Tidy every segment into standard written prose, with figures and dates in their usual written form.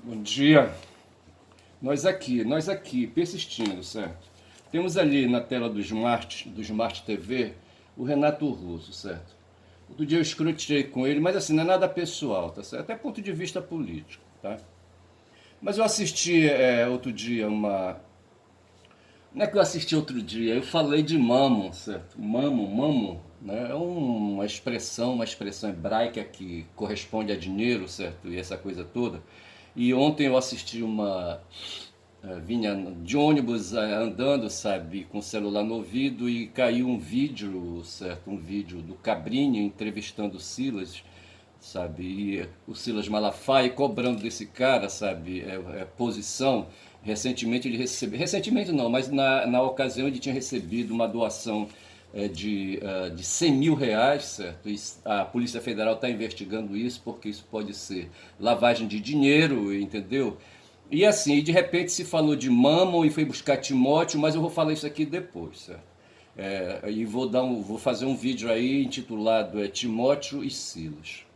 Bom dia. Nós aqui, persistindo, certo? Temos ali na tela do Smart TV, o Renato Russo, certo? Outro dia eu escrutei com ele, mas assim, não é nada pessoal, tá certo? Até ponto de vista político, tá? Mas eu assisti outro dia uma. Não é que eu assisti outro dia, eu falei de mamo, certo? Mamo, né? É uma expressão hebraica que corresponde a dinheiro, certo? E essa coisa toda. E ontem eu assisti vinha de ônibus andando, sabe, com o celular no ouvido e caiu um vídeo, certo? Um vídeo do Cabrini entrevistando o Silas, sabe? E o Silas Malafaia cobrando desse cara, sabe? Posição. Recentemente ele recebeu, recentemente não, mas na ocasião ele tinha recebido uma doação de 100 mil reais, certo? E a Polícia Federal está investigando isso porque isso pode ser lavagem de dinheiro, entendeu? E assim, de repente se falou de Mammon e foi buscar Timóteo, mas eu vou falar isso aqui depois, certo? E vou fazer um vídeo aí intitulado Timóteo e Silas.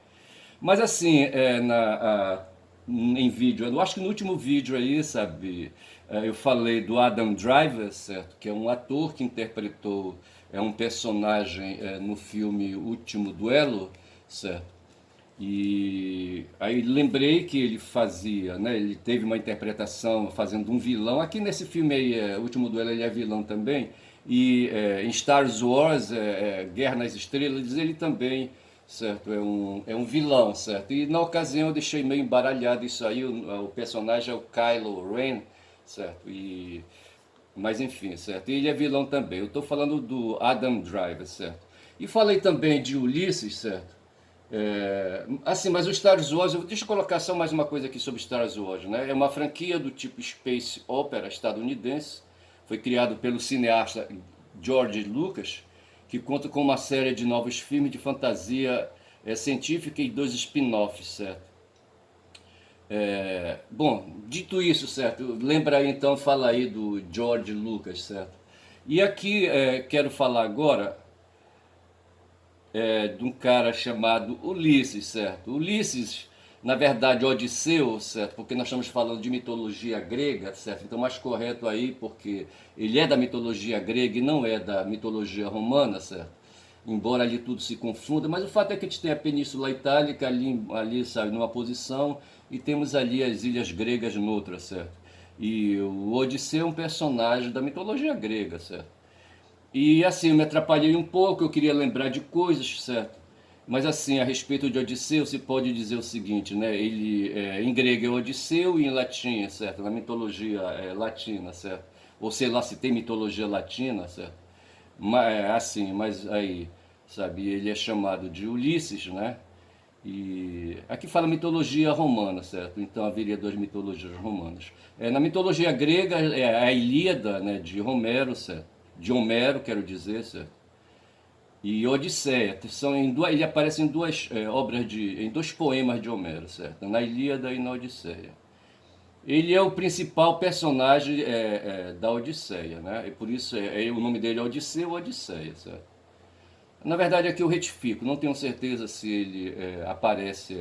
Mas assim, em vídeo, eu acho que no último vídeo aí, sabe, eu falei do Adam Driver, certo? Que é um ator que interpretou um personagem no filme Último Duelo, certo? E aí lembrei que ele fazia, né? Ele teve uma interpretação fazendo um vilão. Aqui nesse filme aí, Último Duelo, ele é vilão também. E em Star Wars, Guerra nas Estrelas, ele também, certo? É um vilão, certo? E na ocasião eu deixei meio embaralhado isso aí. O personagem é o Kylo Ren, certo? Mas enfim, certo? E ele é vilão também. Eu estou falando do Adam Driver, certo? E falei também de Ulisses, certo? Assim, mas o Star Wars, deixa eu colocar só mais uma coisa aqui sobre Star Wars, né? É uma franquia do tipo Space Opera estadunidense, foi criado pelo cineasta George Lucas, que conta com uma série de novos filmes de fantasia científica e dois spin-offs, certo? Bom, dito isso, certo? Lembra aí então, fala aí do George Lucas, certo? E aqui quero falar agora de um cara chamado Ulisses, certo? Ulisses, na verdade, Odisseu, certo? Porque nós estamos falando de mitologia grega, certo? Então, mais correto aí, porque ele é da mitologia grega e não é da mitologia romana, certo? Embora ali tudo se confunda, mas o fato é que a gente tem a Península Itálica ali, sabe, numa posição, e temos ali as ilhas gregas noutra, certo? E o Odisseu é um personagem da mitologia grega, certo? E assim, eu me atrapalhei um pouco, eu queria lembrar de coisas, certo? Mas assim, a respeito de Odisseu, se pode dizer o seguinte, né? Ele, em grego é Odisseu e em latim, certo? Na mitologia latina, certo? Ou sei lá se tem mitologia latina, certo? Mas aí, sabe, ele é chamado de Ulisses, né? E aqui fala mitologia romana, certo? Então haveria duas mitologias romanas. Na mitologia grega é a Ilíada, né, de Homero, certo? De Homero, quero dizer, certo? E Odisseia, ele aparece em duas obras em dois poemas de Homero, certo? Na Ilíada e na Odisseia. Ele é o principal personagem da Odisseia, né? E por isso o nome dele é Odisseu ou Odisseia, certo? Na verdade, aqui eu retifico, não tenho certeza se ele aparece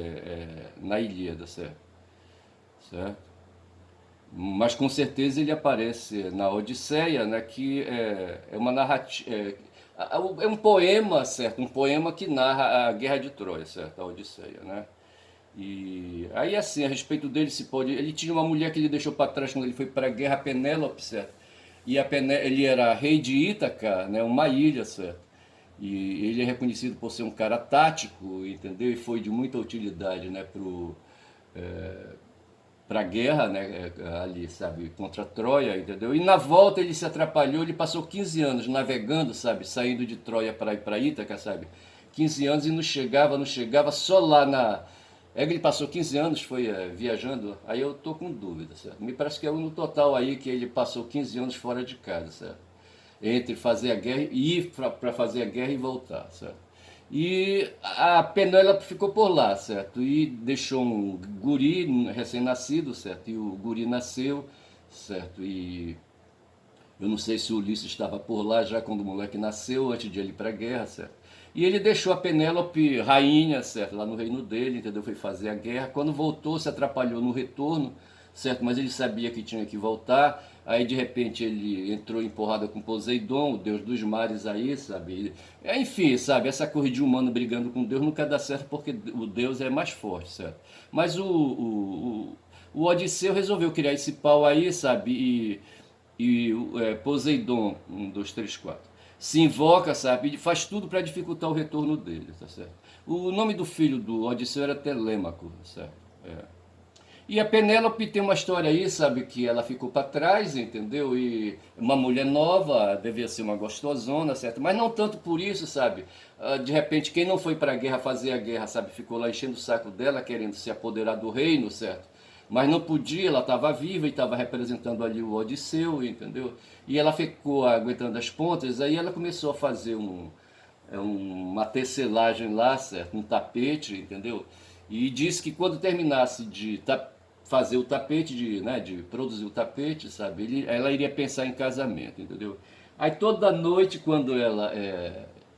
na Ilíada, certo? Mas com certeza ele aparece na Odisseia, né, que é uma narrativa. É um poema, certo? Um poema que narra a Guerra de Troia, certo? A Odisseia, né? E aí, assim, a respeito dele se pode. Ele tinha uma mulher que ele deixou para trás quando ele foi para a guerra, Penélope, certo? E ele era rei de Ítaca, né? Uma ilha, certo? E ele é reconhecido por ser um cara tático, entendeu? E foi de muita utilidade, né, para a guerra, né, ali, sabe, contra Troia, entendeu? E na volta ele se atrapalhou, ele passou 15 anos navegando, sabe, saindo de Troia para ir para Ítaca, sabe? 15 anos e não chegava, só lá na. É que ele passou 15 anos, foi viajando, aí eu tô com dúvida, certo? Me parece que é no total aí que ele passou 15 anos fora de casa, certo? Entre fazer a guerra e ir para fazer a guerra e voltar, certo? E a Penélope ficou por lá, certo? E deixou um guri recém-nascido, certo? E o guri nasceu, certo? E eu não sei se o Ulisses estava por lá já quando o moleque nasceu, antes de ele ir para a guerra, certo? E ele deixou a Penélope rainha, certo? Lá no reino dele, entendeu? Foi fazer a guerra. Quando voltou, se atrapalhou no retorno, certo? Mas ele sabia que tinha que voltar. Aí de repente ele entrou em porrada com Poseidon, o deus dos mares aí, sabe? Enfim, sabe? Essa corrida de humano brigando com Deus nunca dá certo porque o Deus é mais forte, certo? Mas o Odisseu resolveu criar esse pau aí, sabe? Poseidon, um, dois, três, quatro, se invoca, sabe? E faz tudo para dificultar o retorno dele, tá certo? O nome do filho do Odisseu era Telêmaco, certo? É. E a Penélope tem uma história aí, sabe, que ela ficou para trás, entendeu? E uma mulher nova, devia ser uma gostosona, certo? Mas não tanto por isso, sabe? De repente, quem não foi para a guerra fazer a guerra, sabe, ficou lá enchendo o saco dela, querendo se apoderar do reino, certo? Mas não podia, ela estava viva e estava representando ali o Odisseu, entendeu? E ela ficou aguentando as pontas, aí ela começou a fazer uma tecelagem lá, certo? Um tapete, entendeu? E disse que quando terminasse de fazer o tapete, de produzir o tapete, sabe? Ela iria pensar em casamento, entendeu? Aí toda noite, quando ela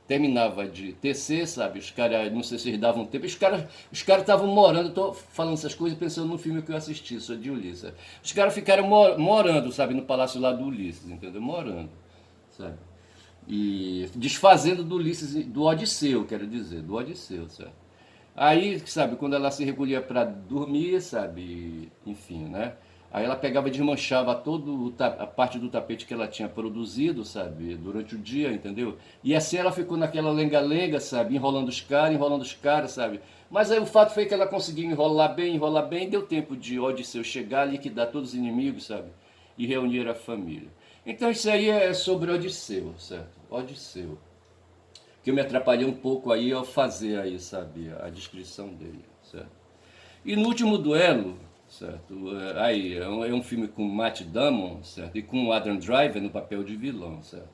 terminava de tecer, sabe? Os caras, não sei se eles davam tempo, os caras estavam morando, tô falando essas coisas pensando no filme que eu assisti, sou de Ulisses. Os caras ficaram morando, sabe? No palácio lá do Ulisses, entendeu? Morando, sabe? E desfazendo do Ulisses, do Odisseu, quero dizer, do Odisseu, sabe? Aí, sabe, quando ela se recolhia para dormir, sabe, enfim, né? Aí ela pegava e desmanchava toda a parte do tapete que ela tinha produzido, sabe, durante o dia, entendeu? E assim ela ficou naquela lenga-lenga, sabe, enrolando os caras, sabe? Mas aí o fato foi que ela conseguiu enrolar bem, deu tempo de Odisseu chegar, liquidar todos os inimigos, sabe? E reunir a família. Então isso aí é sobre Odisseu, certo? Odisseu, que eu me atrapalhei um pouco aí ao fazer aí, sabe, a descrição dele, certo? E no último duelo, certo, aí é um filme com Matt Damon, certo, e com o Adam Driver no papel de vilão, certo?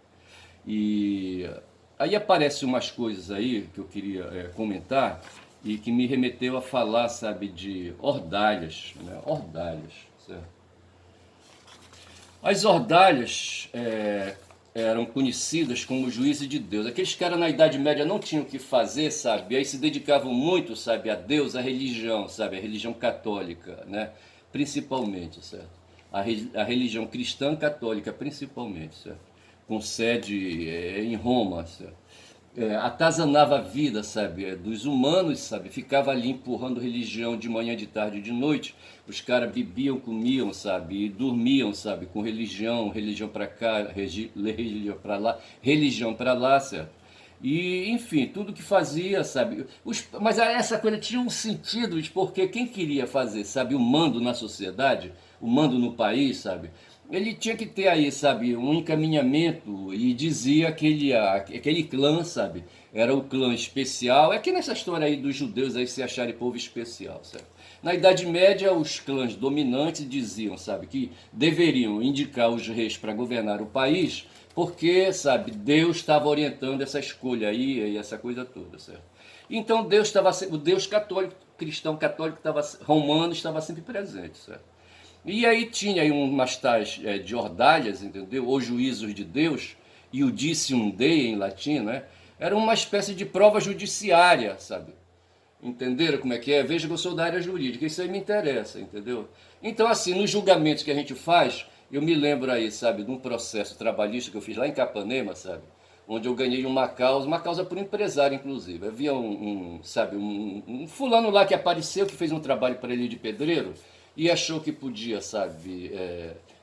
E aí aparecem umas coisas aí que eu queria comentar e que me remeteu a falar, sabe, de ordalhas, né? Ordalhas, certo? As ordalhas eram conhecidas como juízes de Deus. Aqueles caras na Idade Média não tinham o que fazer, sabe? Aí se dedicavam muito, sabe, a Deus, à religião, sabe? A religião católica, né? Principalmente, certo? A religião cristã católica, principalmente, certo? Com sede em Roma, certo? Atazanava a vida, sabe, dos humanos, sabe, ficava ali empurrando religião de manhã, de tarde e de noite. Os caras bebiam, comiam, sabe, e dormiam, sabe, com religião para cá, religião para lá, certo? E, enfim, tudo que fazia, sabe, mas essa coisa tinha um sentido, porque quem queria fazer, sabe, o mando na sociedade, o mando no país, sabe, ele tinha que ter aí, sabe, um encaminhamento e dizia que aquele clã, sabe, era o clã especial. É que nessa história aí dos judeus aí se acharem povo especial, sabe? Na Idade Média, os clãs dominantes diziam, sabe, que deveriam indicar os reis para governar o país, porque, sabe, Deus estava orientando essa escolha aí e essa coisa toda, certo? Então Deus estava, o Deus católico, cristão católico, romano, estava sempre presente, certo? E aí tinha aí umas tais de ordalhas, entendeu? Ou juízos de Deus, Iudicium Dei em latim, né? Era uma espécie de prova judiciária, sabe? Entenderam como é que é? Veja que eu sou da área jurídica, isso aí me interessa, entendeu? Então, assim, nos julgamentos que a gente faz, eu me lembro aí, sabe, de um processo trabalhista que eu fiz lá em Capanema, sabe? Onde eu ganhei uma causa por um empresário, inclusive. Havia um fulano lá que apareceu, que fez um trabalho para ele de pedreiro, e achou que podia, sabe,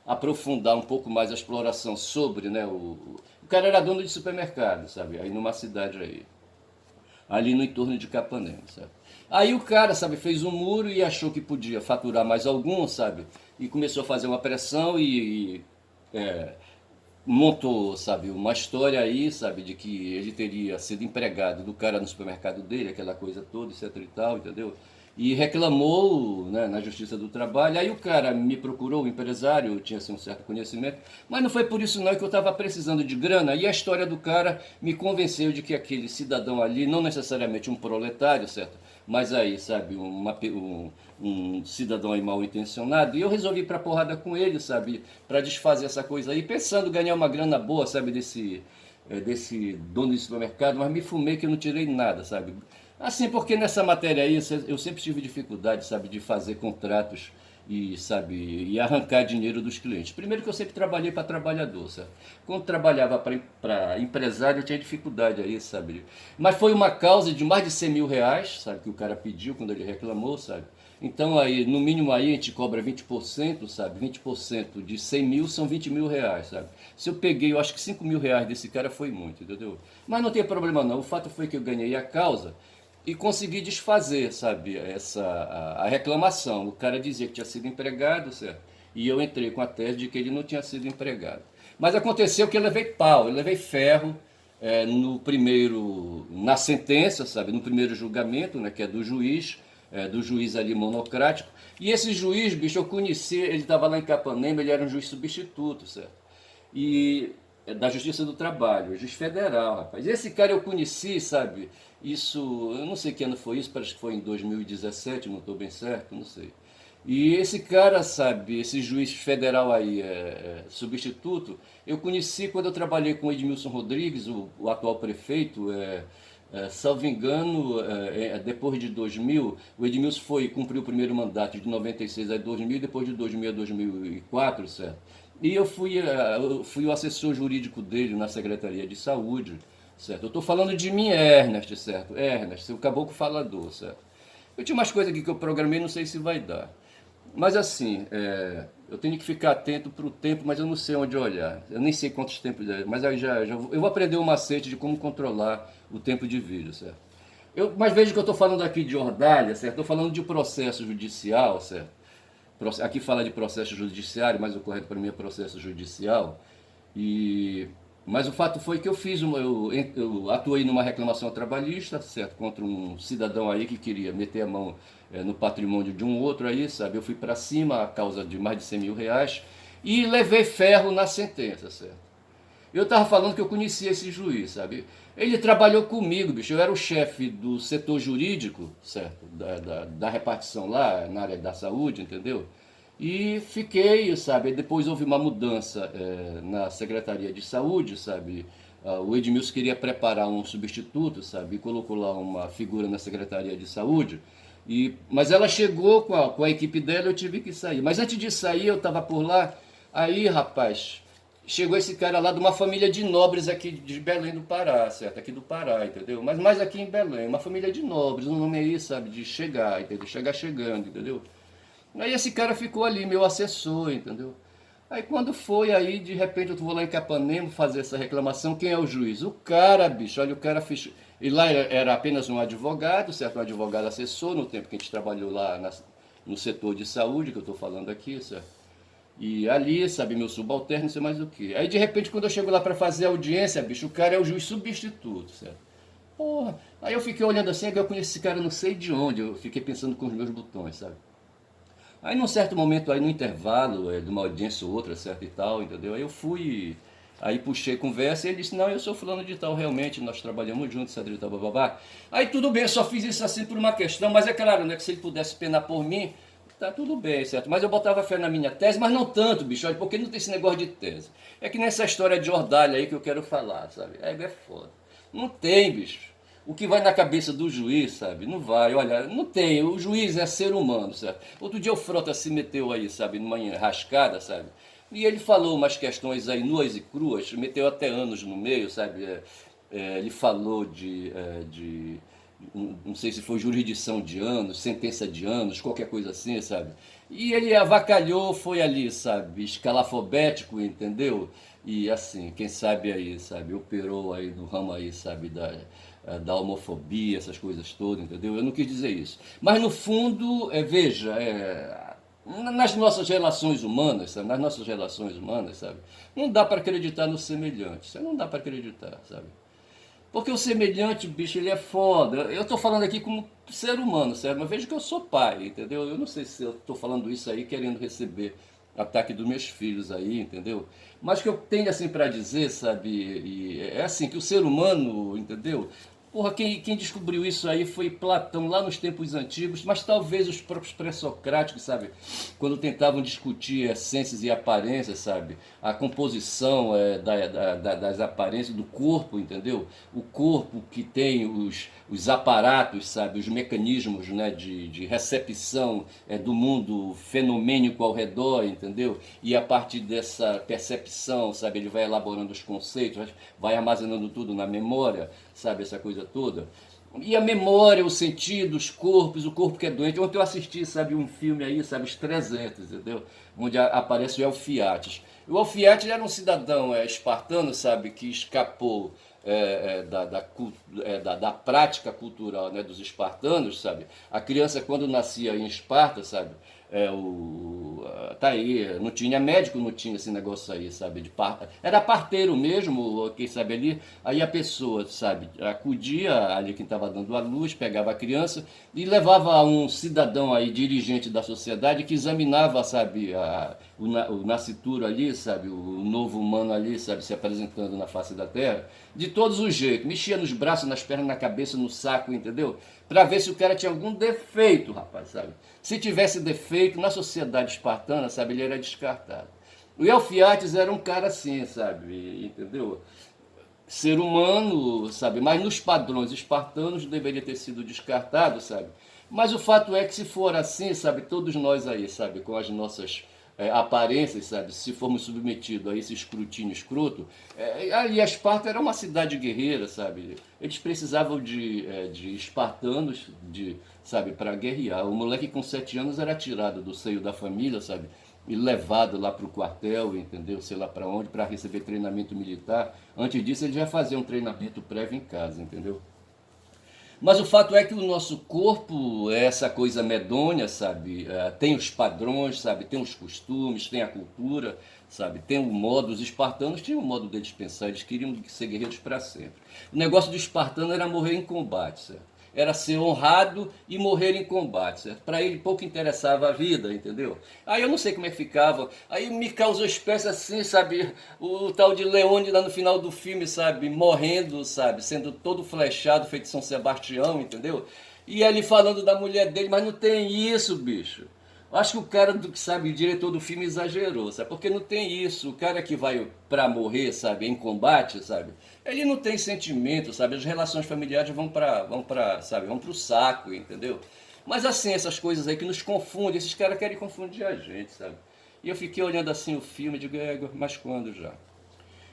aprofundar um pouco mais a exploração sobre, né, o cara era dono de supermercado, sabe, aí numa cidade aí, ali no entorno de Capanema, sabe. Aí o cara, sabe, fez um muro e achou que podia faturar mais algum, sabe, e começou a fazer uma pressão montou, sabe, uma história aí, sabe, de que ele teria sido empregado do cara no supermercado dele, aquela coisa toda, etc e tal, entendeu? E reclamou, né, na Justiça do Trabalho. Aí o cara me procurou, o empresário, eu tinha assim, um certo conhecimento, mas não foi por isso não que eu estava precisando de grana. E a história do cara me convenceu de que aquele cidadão ali, não necessariamente um proletário, certo? Mas aí, sabe, um cidadão aí mal intencionado, e eu resolvi ir pra porrada com ele, sabe, para desfazer essa coisa aí, pensando em ganhar uma grana boa, sabe, desse dono de supermercado, mas me fumei que eu não tirei nada, sabe? Assim, porque nessa matéria aí eu sempre tive dificuldade, sabe, de fazer contratos e, sabe, e arrancar dinheiro dos clientes. Primeiro que eu sempre trabalhei para trabalhador, sabe? Quando trabalhava para empresário eu tinha dificuldade aí, sabe? Mas foi uma causa de mais de 100 mil reais, sabe, que o cara pediu quando ele reclamou, sabe? Então aí, no mínimo aí a gente cobra 20%, sabe? 20% de 100 mil são 20 mil reais, sabe? Se eu peguei, eu acho que 5 mil reais desse cara foi muito, entendeu? Mas não tem problema não, o fato foi que eu ganhei a causa e consegui desfazer, sabe, a reclamação. O cara dizia que tinha sido empregado, certo? E eu entrei com a tese de que ele não tinha sido empregado. Mas aconteceu que eu levei pau, eu levei ferro no primeiro, na sentença, sabe, no primeiro julgamento, né, que é do juiz ali monocrático. E esse juiz, bicho, eu conheci, ele estava lá em Capanema, ele era um juiz substituto, certo? E da Justiça do Trabalho, juiz federal, rapaz. Esse cara eu conheci, sabe? Isso, eu não sei que ano foi isso, parece que foi em 2017, não estou bem certo, não sei. E esse cara, sabe, esse juiz federal aí, substituto, eu conheci quando eu trabalhei com o Edmilson Rodrigues, o atual prefeito, salvo engano, depois de 2000, o Edmilson cumpriu o primeiro mandato de 96 a 2000, depois de 2000 a 2004, certo? E eu fui o assessor jurídico dele na Secretaria de Saúde, certo? Eu estou falando de mim, Ernest, certo? Ernest, o caboclo falador, certo? Eu tinha umas coisas aqui que eu programei, não sei se vai dar. Mas assim, eu tenho que ficar atento para o tempo, mas eu não sei onde olhar. Eu nem sei quantos tempos é, mas aí eu vou aprender o macete de como controlar o tempo de vídeo, certo? Mas veja que eu estou falando aqui de ordalha, certo? Estou falando de processo judicial, certo? Aqui fala de processo judiciário, mas o correto para mim é processo judicial. E, mas o fato foi que eu atuei numa reclamação trabalhista, certo, contra um cidadão aí que queria meter a mão no patrimônio de um outro aí, sabe? Eu fui para cima a causa de mais de 100 mil reais e levei ferro na sentença, certo? Eu estava falando que eu conhecia esse juiz, sabe? Ele trabalhou comigo, bicho. Eu era o chefe do setor jurídico, certo? Da repartição lá, na área da saúde, entendeu? E fiquei, sabe? Depois houve uma mudança na Secretaria de Saúde, sabe? O Edmilson queria preparar um substituto, sabe? E colocou lá uma figura na Secretaria de Saúde. Mas ela chegou com a equipe dela, eu tive que sair. Mas antes de sair, eu estava por lá. Aí, rapaz, chegou esse cara lá de uma família de nobres aqui de Belém do Pará, certo? Aqui do Pará, entendeu? Mas mais aqui em Belém, uma família de nobres, um nome aí, sabe? De chegar, entendeu? Chegar chegando, entendeu? Aí esse cara ficou ali, meu assessor, entendeu? Aí quando foi, aí de repente eu vou lá em Capanema fazer essa reclamação, quem é o juiz? O cara, bicho, olha, o cara fez... E lá era apenas um advogado, certo? Um advogado assessor, no tempo que a gente trabalhou lá no setor de saúde, que eu estou falando aqui, certo? E ali, sabe, meu subalterno, não sei mais o que. Aí de repente, quando eu chego lá para fazer a audiência, bicho, o cara é o juiz substituto, certo? Porra. Aí eu fiquei olhando assim, eu conheço esse cara não sei de onde, eu fiquei pensando com os meus botões, sabe? Aí num certo momento, aí no intervalo de uma audiência ou outra, certo e tal, entendeu? Aí eu fui, aí puxei conversa e ele disse, não, eu sou fulano de tal, realmente, nós trabalhamos juntos, etc e tal, bababá. Aí tudo bem, eu só fiz isso assim por uma questão, mas é claro, né, que se ele pudesse penar por mim, tá tudo bem, certo? Mas eu botava fé na minha tese, mas não tanto, bicho, olha, porque não tem esse negócio de tese. É que nessa história de ordalha aí que eu quero falar, sabe? É foda. Não tem, bicho. O que vai na cabeça do juiz, sabe? Não vai, olha, não tem. O juiz é ser humano, certo? Outro dia o Frota se meteu aí, sabe, numa enrascada, sabe? E ele falou umas questões aí nuas e cruas, meteu até anos no meio, sabe? Ele falou não sei se foi jurisdição de anos, sentença de anos, qualquer coisa assim, sabe? E ele avacalhou, foi ali, sabe? Escalafobético, entendeu? E assim, quem sabe aí, sabe? Operou aí no ramo aí, sabe? Da homofobia, essas coisas todas, entendeu? Eu não quis dizer isso. Mas no fundo, veja, nas nossas relações humanas, sabe? Nas nossas relações humanas, sabe? Não dá para acreditar no semelhante, não dá para acreditar, sabe? Porque o semelhante, bicho, ele é foda. Eu estou falando aqui como ser humano, certo? Mas veja que eu sou pai, entendeu? Eu não sei se eu estou falando isso aí querendo receber ataque dos meus filhos aí, entendeu? Mas o que eu tenho assim para dizer, sabe? É assim, que o ser humano, entendeu? Porra, quem descobriu isso aí foi Platão, lá nos tempos antigos, mas talvez os próprios pré-socráticos, sabe? Quando tentavam discutir essências e aparências, sabe? A composição das aparências do corpo, entendeu? O corpo que tem os aparatos, sabe? Os mecanismos, né? de recepção do mundo fenomênico ao redor, entendeu? E a partir dessa percepção, sabe? Ele vai elaborando os conceitos, vai armazenando tudo na memória, sabe, essa coisa toda. E a memória, o sentido, os corpos, o corpo que é doente. Ontem eu assisti, sabe, um filme aí, sabe, Os 300, entendeu? Onde aparece o Alfiates. O Alfiates era um cidadão espartano, sabe, que escapou da prática cultural, né, dos espartanos, sabe? A criança, quando nascia em Esparta, sabe, tá aí, não tinha médico, não tinha esse negócio aí, sabe, era parteiro mesmo, quem sabe ali, aí a pessoa, sabe, acudia ali quem estava dando a luz, pegava a criança e levava a um cidadão aí, dirigente da sociedade, que examinava, sabe, o nascituro ali, sabe, o novo humano ali, sabe, se apresentando na face da terra, de todos os jeitos, mexia nos braços, nas pernas, na cabeça, no saco, entendeu? Para ver se o cara tinha algum defeito, rapaz, sabe? Se tivesse defeito, na sociedade espartana, sabe, ele era descartado. O Elfiates era um cara assim, sabe, entendeu? Ser humano, sabe, mas nos padrões espartanos deveria ter sido descartado, sabe? Mas o fato é que se for assim, sabe, todos nós aí, sabe, com as nossas aparências, sabe, se formos submetidos a esse escrutínio escroto, ali a Esparta era uma cidade guerreira, sabe, eles precisavam de espartanos, sabe, para guerrear. O moleque com 7 anos era tirado do seio da família, sabe, e levado lá para o quartel, entendeu, sei lá para onde, para receber treinamento militar. Antes disso ele já fazia um treinamento prévio em casa, entendeu? Mas o fato é que o nosso corpo é essa coisa medonha, sabe? Tem os padrões, sabe? Tem os costumes, tem a cultura, sabe? Tem o modo. Os espartanos tinham o modo deles pensar, eles queriam ser guerreiros para sempre. O negócio do espartano era morrer em combate, certo? Era ser honrado e morrer em combate, certo? Para ele pouco interessava a vida, entendeu? Aí eu não sei como é que ficava. Aí me causou espécie assim, sabe? O tal de Leone lá no final do filme, sabe? Morrendo, sabe? Sendo todo flechado, feito São Sebastião, entendeu? E ele falando da mulher dele, mas não tem isso, bicho. Acho que o cara do que sabe, o diretor do filme exagerou, sabe? Porque não tem isso. O cara que vai pra morrer, sabe, em combate, sabe? Ele não tem sentimento, sabe? As relações familiares sabe, vão pro saco, entendeu? Mas assim, essas coisas aí que nos confundem, esses caras querem confundir a gente, sabe? E eu fiquei olhando assim o filme e digo, mas quando já?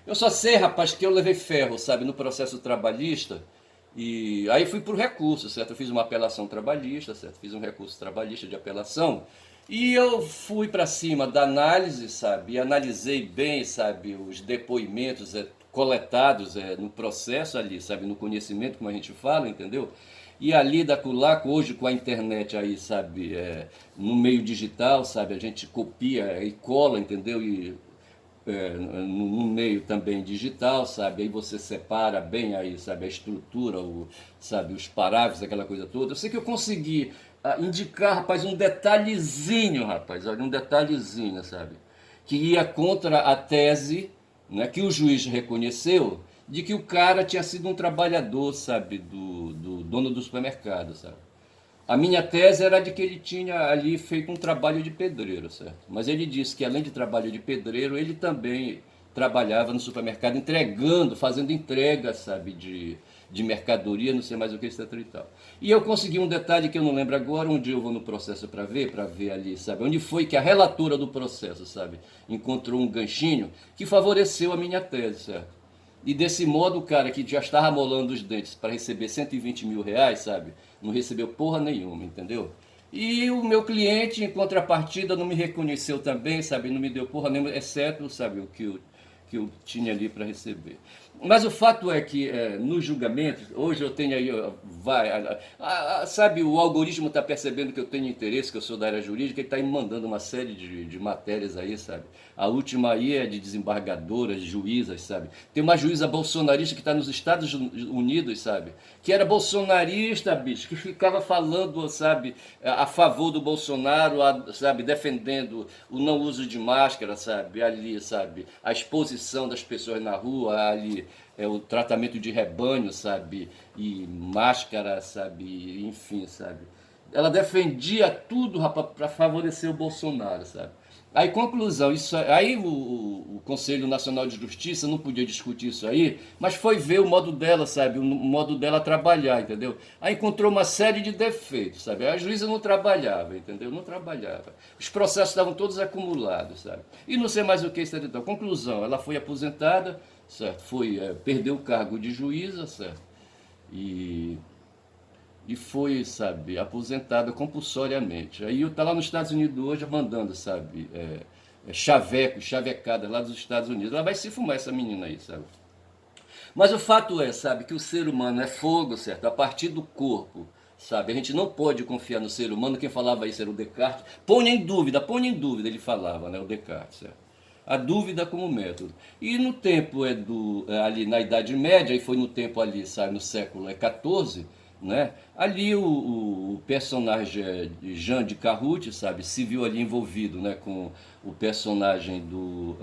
Eu só sei, rapaz, que eu levei ferro, sabe, no processo trabalhista. E aí fui pro recurso, certo? Eu fiz uma apelação trabalhista, certo? Fiz um recurso trabalhista de apelação. E eu fui para cima da análise, sabe? E analisei bem, sabe, os depoimentos coletados no processo ali, sabe? No conhecimento, como a gente fala, entendeu? E ali da lá, hoje com a internet aí, sabe? No meio digital, sabe? A gente copia e cola, entendeu? E no meio também digital, sabe? Aí você separa bem aí, sabe, a estrutura, sabe, os parágrafos, aquela coisa toda. Eu sei que eu consegui indicar, rapaz, um detalhezinho, rapaz, olha, um detalhezinho, sabe? Que ia contra a tese, né, que o juiz reconheceu, de que o cara tinha sido um trabalhador, sabe, do dono do supermercado, sabe? A minha tese era de que ele tinha ali feito um trabalho de pedreiro, certo? Mas ele disse que além de trabalho de pedreiro, ele também trabalhava no supermercado entregando, fazendo entrega, sabe, de mercadoria, não sei mais o que, etc e tal. E eu consegui um detalhe que eu não lembro agora, um dia eu vou no processo para ver ali, sabe, onde foi que a relatora do processo, sabe, encontrou um ganchinho que favoreceu a minha tese, certo? E desse modo o cara que já estava molando os dentes para receber 120 mil reais, sabe? Não recebeu porra nenhuma, entendeu? E o meu cliente, em contrapartida, não me reconheceu também, sabe? Não me deu porra nenhuma, exceto, sabe, o que eu tinha ali para receber. Mas o fato é que nos julgamentos, hoje eu tenho aí, sabe, o algoritmo está percebendo que eu tenho interesse, que eu sou da área jurídica, ele está me mandando uma série de matérias aí, sabe? A última aí é de desembargadoras, de juízas, sabe? Tem uma juíza bolsonarista que está nos Estados Unidos, sabe? Que era bolsonarista, bicho, que ficava falando, sabe, a favor do Bolsonaro, sabe, defendendo o não uso de máscara, sabe, ali, sabe, a exposição repartição das pessoas na rua, ali, o tratamento de rebanho, sabe? E máscara, sabe? Enfim, sabe? Ela defendia tudo, rapaz, para favorecer o Bolsonaro, sabe? Aí, conclusão, aí o Conselho Nacional de Justiça não podia discutir isso aí, mas foi ver o modo dela, sabe? O modo dela trabalhar, entendeu? Aí encontrou uma série de defeitos, sabe? A juíza não trabalhava, entendeu? Não trabalhava. Os processos estavam todos acumulados, sabe? E não sei mais o que isso. Então, conclusão, ela foi aposentada, certo? Perdeu o cargo de juíza, certo? E foi, sabe, aposentada compulsoriamente. Aí está lá nos Estados Unidos hoje mandando, sabe, chavecada lá dos Estados Unidos. Ela vai se fumar, essa menina aí, sabe. Mas o fato é, sabe, que o ser humano é fogo, certo, a partir do corpo, sabe. A gente não pode confiar no ser humano. Quem falava isso era o Descartes. Ponha em dúvida, ele falava, né, o Descartes, certo. A dúvida como método. E no tempo ali na Idade Média, e foi no tempo ali, sabe, no século XIV, né? Ali o personagem de Jean de Carruth, sabe, se viu ali envolvido, né, com o personagem do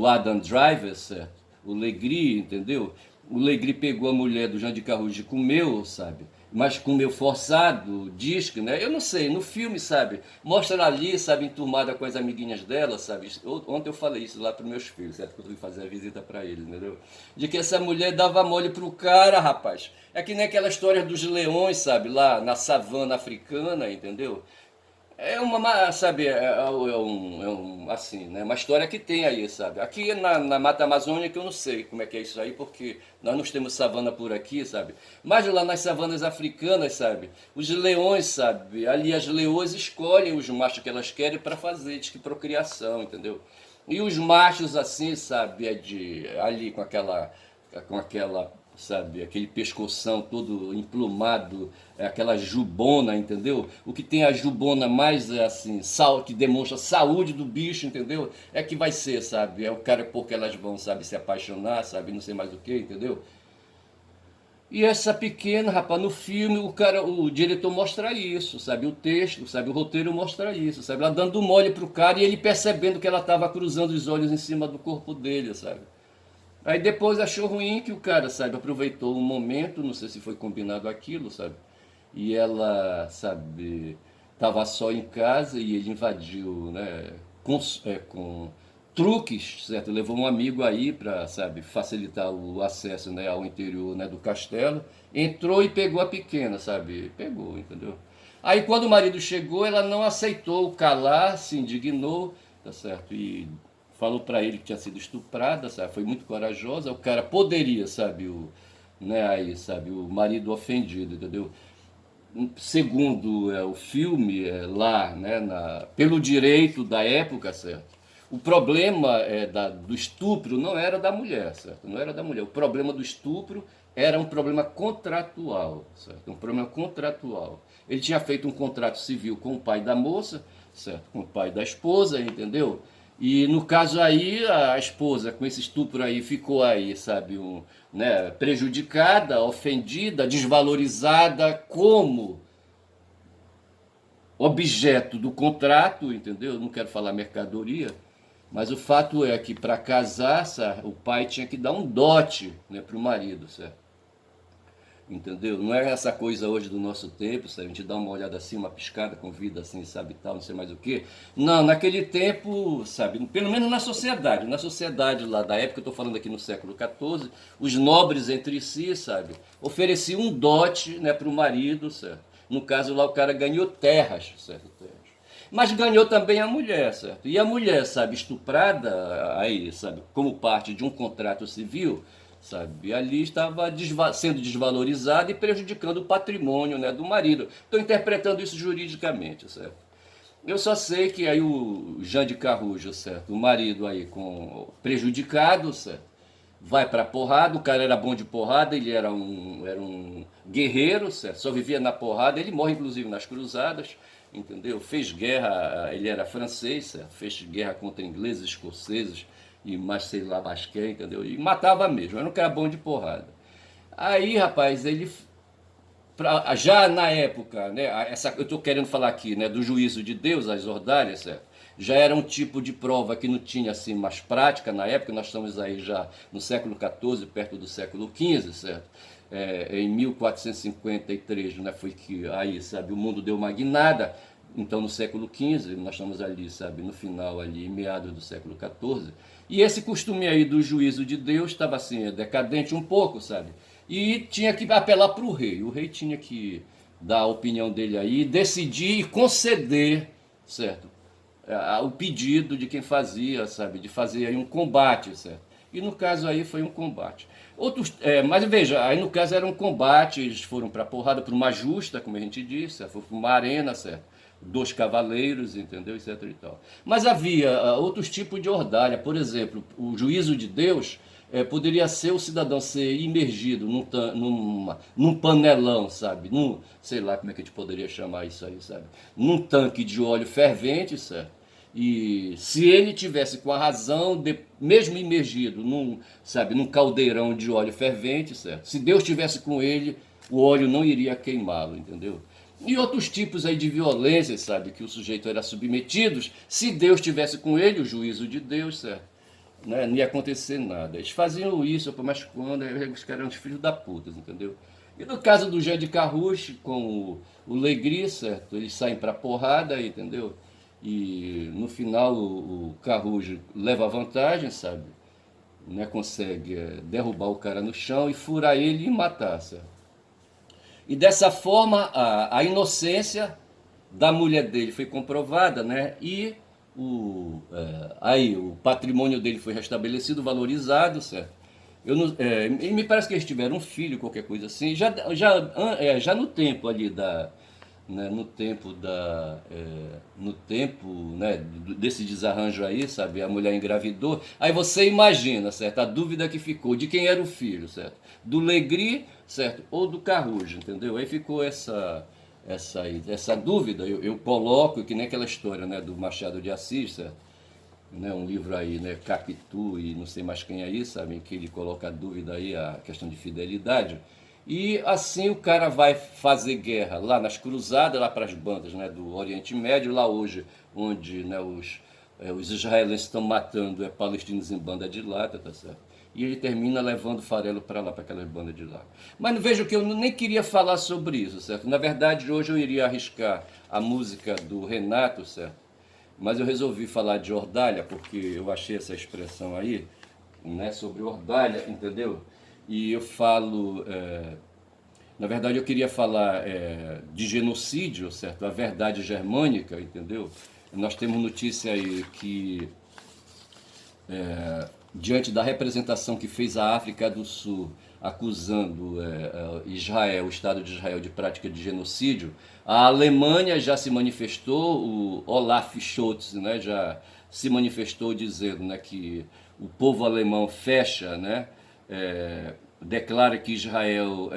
Adam Driver, certo? O Legris, entendeu? O Legris pegou a mulher do Jean de Carruth e comeu, sabe? Mas comeu forçado, diz que, né? Eu não sei, no filme, sabe? Mostra ela ali, sabe, enturmada com as amiguinhas dela, sabe? Ontem eu falei isso lá para meus filhos, certo? Que eu fui fazer a visita para eles, entendeu? De que essa mulher dava mole pro cara, rapaz. É que nem aquela história dos leões, sabe? Lá na savana africana, entendeu? É uma, sabe, assim, né, uma história que tem aí, sabe? Aqui na Mata Amazônica eu não sei como é que é isso aí, porque nós não temos savana por aqui, sabe? Mas lá nas savanas africanas, sabe? Os leões, sabe? Ali as leoas escolhem os machos que elas querem para fazer, diz que procriação, entendeu? E os machos assim, sabe, ali com aquela, sabe, aquele pescoção todo emplumado, aquela jubona, entendeu? O que tem a jubona mais assim, que demonstra a saúde do bicho, entendeu? É que vai ser, sabe? É o cara porque elas vão, sabe, se apaixonar, sabe, não sei mais o que, entendeu? E essa pequena, rapaz, no filme o diretor mostra isso, sabe? O texto, sabe? O roteiro mostra isso, sabe? Ela dando mole pro cara e ele percebendo que ela estava cruzando os olhos em cima do corpo dele, sabe? Aí depois achou ruim que o cara, sabe, aproveitou um momento, não sei se foi combinado aquilo, sabe? E ela, sabe, estava só em casa e ele invadiu, né, com truques, certo? Levou um amigo aí para, sabe, facilitar o acesso, né, ao interior, né, do castelo. Entrou e pegou a pequena, sabe? Pegou, entendeu? Aí quando o marido chegou, ela não aceitou calar, se indignou, tá certo? E falou para ele que tinha sido estuprada, sabe? Foi muito corajosa. O cara poderia, sabe, né, aí, sabe, o marido ofendido, entendeu? Segundo o filme, lá, né, pelo direito da época, certo? O problema do estupro não era da mulher, certo? Não era da mulher. O problema do estupro era um problema contratual, certo? Um problema contratual. Ele tinha feito um contrato civil com o pai da moça, certo? Com o pai da esposa, entendeu? E no caso aí, a esposa com esse estupro aí ficou aí, sabe, né, prejudicada, ofendida, desvalorizada como objeto do contrato, entendeu? Não quero falar mercadoria, mas o fato é que para casar, sabe, o pai tinha que dar um dote, né, para o marido, certo? Entendeu? Não é essa coisa hoje do nosso tempo, sabe? A gente dá uma olhada assim, uma piscada, convida assim, sabe, tal, não sei mais o quê. Não, naquele tempo, sabe, pelo menos na sociedade lá da época, eu estou falando aqui no século XIV, os nobres entre si, sabe, ofereciam um dote, né, para o marido, certo? No caso lá o cara ganhou terras, certo? Mas ganhou também a mulher, certo? E a mulher, sabe, estuprada, aí, sabe, como parte de um contrato civil, sabe, ali estava sendo desvalorizada e prejudicando o patrimônio, né, do marido. Estou interpretando isso juridicamente, certo? Eu só sei que aí o Jean de Carrujo, certo, o marido aí prejudicado, certo, vai pra porrada. O cara era bom de porrada, ele era um guerreiro, certo? Só vivia na porrada, ele morre inclusive nas cruzadas, entendeu? Fez guerra, ele era francês, certo? Fez guerra contra ingleses, escoceses e mais sei lá mais quem, entendeu? E matava mesmo, era um cara bom de porrada. Aí, rapaz, ele já na época, né, eu estou querendo falar aqui, né, do juízo de Deus, as ordalhas, certo? já era um tipo de prova que não tinha assim mais prática na época. Nós estamos aí já no século XIV, perto do século XV, certo? Em 1453, né, foi que aí, sabe, o mundo deu uma guinada. Então, no século XV, nós estamos ali, sabe, no final ali, meados do século XIV, e esse costume aí do juízo de Deus estava assim, decadente um pouco, sabe? E tinha que apelar para o rei. O rei tinha que dar a opinião dele aí, decidir e conceder, certo? O pedido de quem fazia, sabe? De fazer aí um combate, certo? E no caso aí foi um combate. Outros, mas veja, aí no caso era um combate, eles foram para a porrada, para uma justa, como a gente disse, foi para uma arena, certo? Dois cavaleiros, entendeu? Etc e tal. Mas havia outros tipos de ordalha. Por exemplo, o juízo de Deus poderia ser o cidadão ser imergido num panelão, sabe? Sei lá como é que a gente poderia chamar isso aí, sabe? Num tanque de óleo fervente, certo? E se ele tivesse com a razão, mesmo imergido num caldeirão de óleo fervente, certo? Se Deus estivesse com ele, o óleo não iria queimá-lo, entendeu? E outros tipos aí de violência, sabe, que o sujeito era submetido, se Deus estivesse com ele, o juízo de Deus, certo? Né? Não ia acontecer nada. Eles faziam isso, mas quando os caras eram os filhos da puta, entendeu? E no caso do Jean de Carrouche com o Legris, certo? Eles saem pra porrada, entendeu? E no final o Carrouche leva vantagem, sabe? Né? Consegue derrubar o cara no chão e furar ele e matar, certo? E dessa forma a inocência da mulher dele foi comprovada, né? E aí o patrimônio dele foi restabelecido, valorizado, certo? E me parece que eles tiveram um filho, qualquer coisa assim, já no tempo ali né, no tempo, né, desse desarranjo aí, sabe, a mulher engravidou, aí você imagina, certo, a dúvida que ficou de quem era o filho, certo, do Legris, certo, ou do Carrouge, entendeu? Aí ficou essa dúvida. Eu coloco que nem aquela história, né, do Machado de Assis, certo? Né, um livro aí, né, Capitu e não sei mais quem aí, sabe, em que ele coloca a dúvida aí, a questão de fidelidade. E assim o cara vai fazer guerra lá nas cruzadas, lá para as bandas, né, do Oriente Médio, lá hoje, onde, né, os israelenses estão matando palestinos em banda de lata, tá certo? E ele termina levando farelo para lá, para aquelas bandas de lá. Mas veja que eu nem queria falar sobre isso, certo? Na verdade, hoje eu iria arriscar a música do Renato, certo? Mas eu resolvi falar de ordalha, porque eu achei essa expressão aí, né, sobre ordalha, entendeu? E eu falo, na verdade eu queria falar de genocídio, certo? A verdade germânica, entendeu? Nós temos notícia aí que, diante da representação que fez a África do Sul, acusando Israel, o Estado de Israel, de prática de genocídio, a Alemanha já se manifestou, o Olaf Scholz, né, já se manifestou dizendo, né, que o povo alemão fecha, né, declara que Israel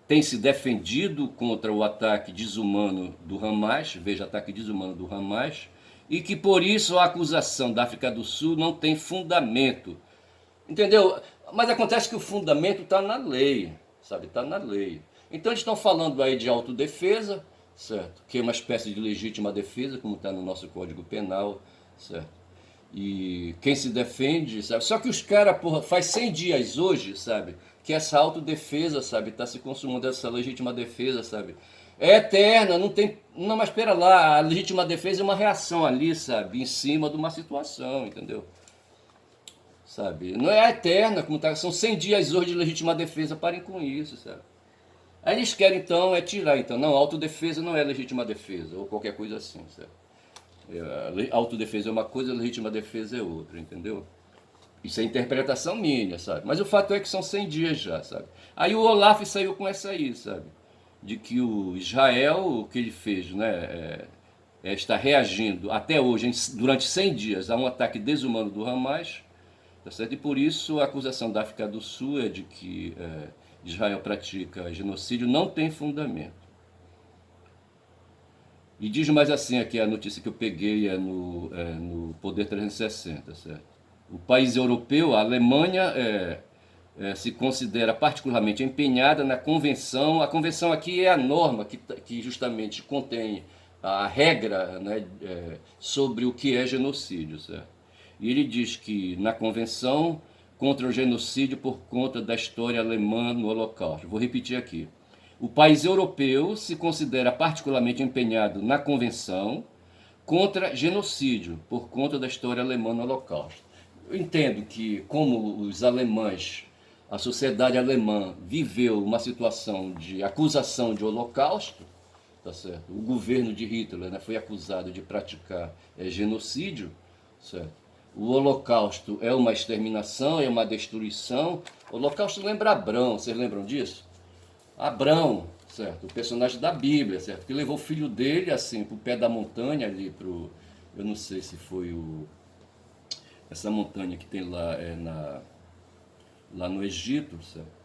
tem se defendido contra o ataque desumano do Hamas, veja, ataque desumano do Hamas, e que por isso a acusação da África do Sul não tem fundamento. Entendeu? Mas acontece que o fundamento está na lei, sabe? Está na lei. Então eles estão falando aí de autodefesa, certo? Que é uma espécie de legítima defesa, como está no nosso Código Penal, certo? E quem se defende, sabe? Só que os caras, porra, faz 100 dias hoje, sabe? Que essa autodefesa, sabe? Está se consumando essa legítima defesa, sabe? É eterna, não tem... Não, mas espera lá, a legítima defesa é uma reação ali, sabe? Em cima de uma situação, entendeu? Sabe? Não é eterna, como tá, são 100 dias hoje de legítima defesa, parem com isso, sabe? Aí eles querem então tirar, então, não, autodefesa não é legítima defesa, ou qualquer coisa assim, sabe? Autodefesa é uma coisa, legítima defesa é outra, entendeu? Isso é interpretação minha, sabe? Mas o fato é que são 100 dias já, sabe? Aí o Olaf saiu com essa aí, sabe? De que o Israel, o que ele fez, né? Está reagindo até hoje, durante 100 dias, a um ataque desumano do Hamas, tá certo? E por isso a acusação da África do Sul é de que Israel pratica genocídio não tem fundamento. E diz mais assim, aqui a notícia que eu peguei no Poder 360, certo? O país europeu, a Alemanha, se considera particularmente empenhada na convenção. A convenção aqui é a norma que justamente contém a regra, né, sobre o que é genocídio, certo? E ele diz que na Convenção contra o Genocídio por conta da história alemã no Holocausto. Vou repetir aqui. O país europeu se considera particularmente empenhado na Convenção contra genocídio por conta da história alemã no Holocausto. Eu entendo que, como os alemães, a sociedade alemã viveu uma situação de acusação de Holocausto, tá certo? O governo de Hitler, né, foi acusado de praticar genocídio, certo? O Holocausto é uma exterminação, é uma destruição. O Holocausto lembra Abrão, vocês lembram disso? Abrão, certo? O personagem da Bíblia, certo? Que levou o filho dele, assim, pro pé da montanha ali, eu não sei se foi essa montanha que tem lá, lá no Egito, certo?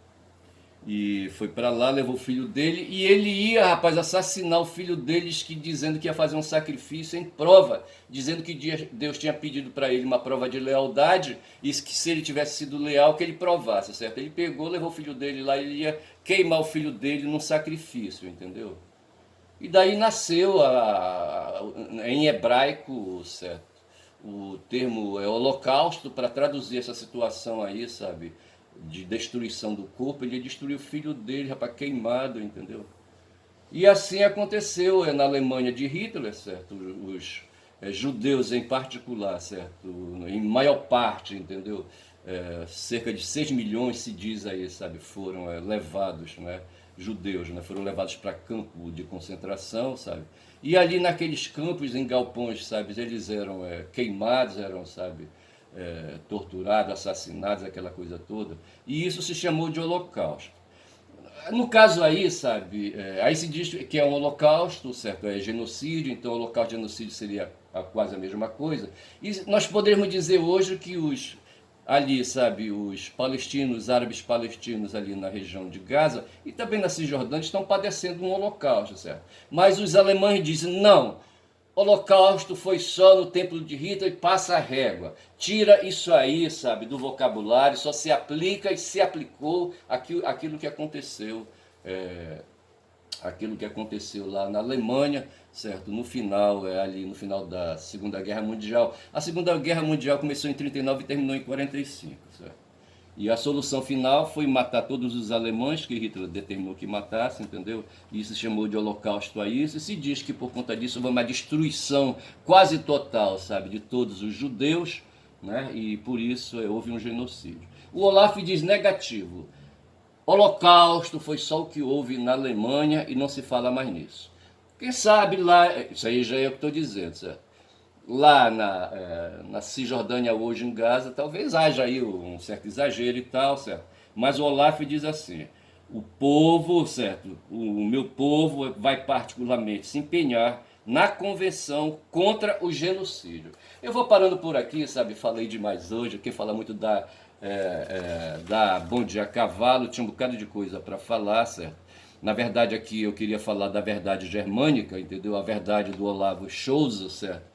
E foi para lá, levou o filho dele, e ele ia, rapaz, assassinar o filho deles, dizendo que ia fazer um sacrifício em prova, dizendo que Deus tinha pedido para ele uma prova de lealdade, e que se ele tivesse sido leal, que ele provasse, certo? Ele pegou, levou o filho dele lá, ele ia queimar o filho dele num sacrifício, entendeu? E daí nasceu, em hebraico, certo? O termo é holocausto, para traduzir essa situação aí, sabe? De destruição do corpo, ele destruiu o filho dele, rapaz, queimado, entendeu? E assim aconteceu na Alemanha de Hitler, certo? Os judeus em particular, certo? Em maior parte, entendeu? Cerca de 6 milhões, se diz aí, sabe? Foram levados, né? Judeus, né? Foram levados para campo de concentração, sabe? E ali naqueles campos, em galpões, sabe? Eles eram queimados, eram, sabe? Torturados, assassinados, aquela coisa toda. E isso se chamou de Holocausto. No caso aí, sabe, aí se diz que é um holocausto, certo? É genocídio, então holocausto e genocídio seria quase a mesma coisa. E nós poderíamos dizer hoje que ali, sabe, os palestinos, os árabes palestinos ali na região de Gaza e também na Cisjordânia estão padecendo um holocausto, certo? Mas os alemães dizem, não, Holocausto foi só no templo de Hitler e passa a régua. Tira isso aí, sabe, do vocabulário, só se aplica e se aplicou aquilo que aconteceu, aquilo que aconteceu lá na Alemanha, certo? No final, ali no final da Segunda Guerra Mundial. A Segunda Guerra Mundial começou em 39 e terminou em 45, certo? E a solução final foi matar todos os alemães que Hitler determinou que matasse, entendeu? E isso se chamou de holocausto a isso. E se diz que por conta disso houve uma destruição quase total, sabe, de todos os judeus, né? E por isso houve um genocídio. O Olaf diz negativo. Holocausto foi só o que houve na Alemanha e não se fala mais nisso. Quem sabe lá, isso aí já é o que estou dizendo, certo? Lá na Cisjordânia hoje em Gaza, talvez haja aí um certo exagero e tal, certo? Mas o Olaf diz assim, o povo, certo? O meu povo vai particularmente se empenhar na convenção contra o genocídio. Eu vou parando por aqui, sabe? Falei demais hoje, quem fala muito da Bom Dia a Cavalo, tinha um bocado de coisa para falar, certo? Na verdade aqui eu queria falar da verdade germânica, entendeu? A verdade do Olavo Scholz, certo?